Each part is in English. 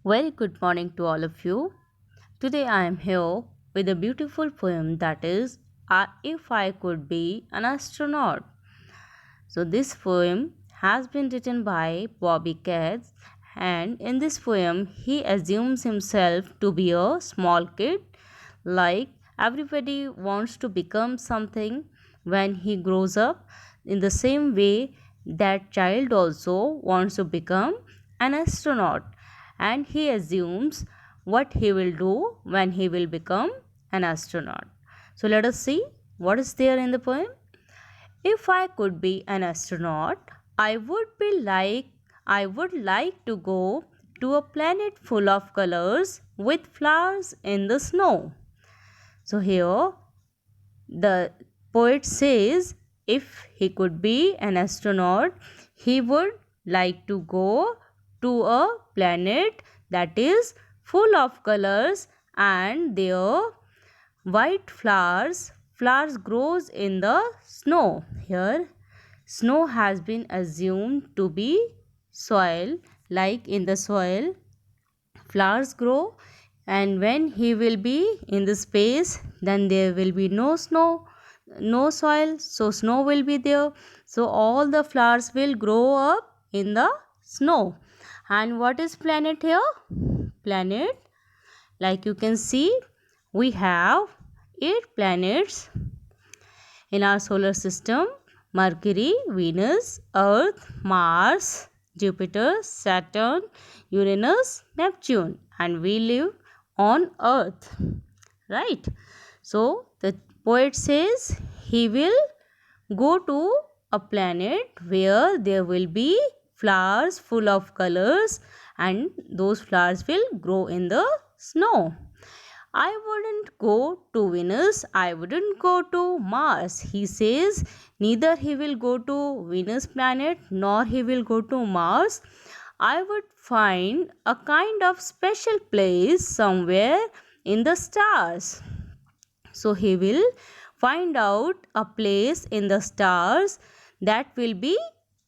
Very good morning to all of you. Today I am here with a beautiful poem that is If I Could Be an Astronaut. So, this poem has been written by Bobby Katz, and in this poem, he assumes himself to be a small kid, like everybody wants to become something when he grows up. In the same way, that child also wants to become an astronaut, and he assumes what he will do when he will become an astronaut. So, let us see what is there in the poem. If I could be an astronaut, I would like to go to a planet full of colors with flowers in the snow. So here the poet says if he could be an astronaut, he would like to go to a planet that is full of colors and there white flowers grows in the snow. Here snow has been assumed to be soil, like in the soil flowers grow, and when he will be in the space then there will be no snow, no soil, so snow will be there, so all the flowers will grow up in the snow. And what is planet here? Planet, like you can see, we have 8 planets in our solar system: Mercury, Venus, Earth, Mars, Jupiter, Saturn, Uranus, Neptune, and we live on Earth. Right? So, the poet says he will go to a planet where there will be flowers full of colors and those flowers will grow in the snow. I wouldn't go to Venus, I wouldn't go to Mars. He says neither he will go to Venus planet nor he will go to Mars. I would find a kind of special place somewhere in the stars. So he will find out a place in the stars that will be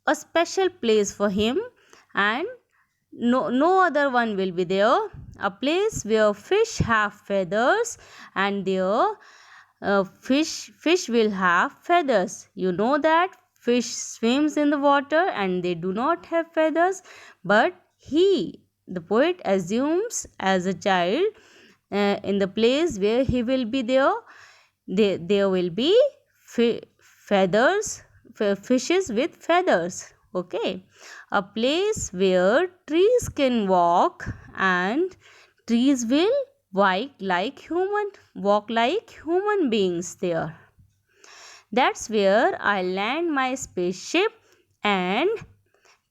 a special place for him, and no other one will be there. A place where fish have feathers, and there fish will have feathers. You know that fish swims in the water and they do not have feathers, but the poet assumes as a child, in the place where he will be there will be feathers, fishes with feathers. Okay, a place where trees can walk and trees will walk like human beings there. That's where I land my spaceship and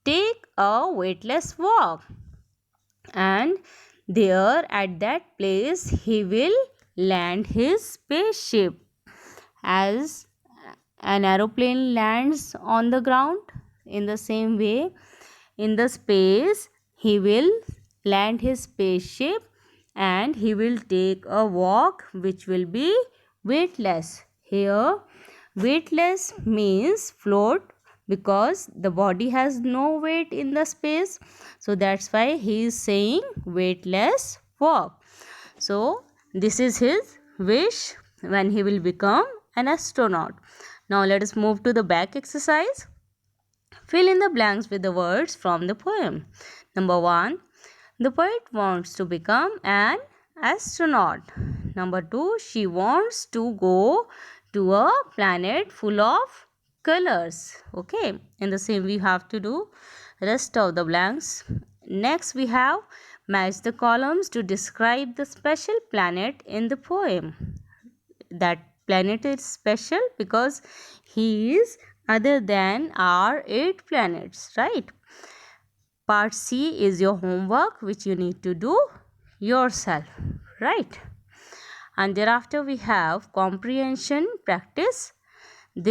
take a weightless walk. And there at that place he will land his spaceship as an aeroplane lands on the ground. In the same way, in the space he will land his spaceship and he will take a walk which will be weightless. Here weightless means float, because the body has no weight in the space, so that's why he is saying weightless walk. So this is his wish when he will become an astronaut. Now let us move to the back exercise. Fill in the blanks with the words from the poem. Number 1, the poet wants to become an astronaut. Number 2, she wants to go to a planet full of colors. Okay, in the same we have to do rest of the blanks. Next we have match the columns to describe the special planet in the poem. That planet is special because he is other than our 8 planets, right? Part C is your homework which you need to do yourself, right? And thereafter we have comprehension practice. In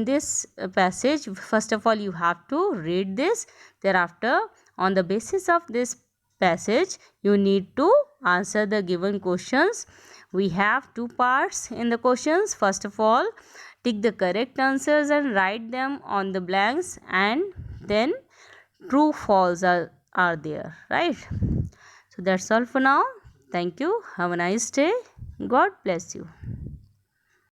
this passage, first of all you have to read this. Thereafter, on the basis of this passage, you need to answer the given questions. We have 2 parts in the questions. First of all, tick the correct answers and write them on the blanks, and then true false are there, right? So that's all for now. Thank you. Have a nice day. God bless you.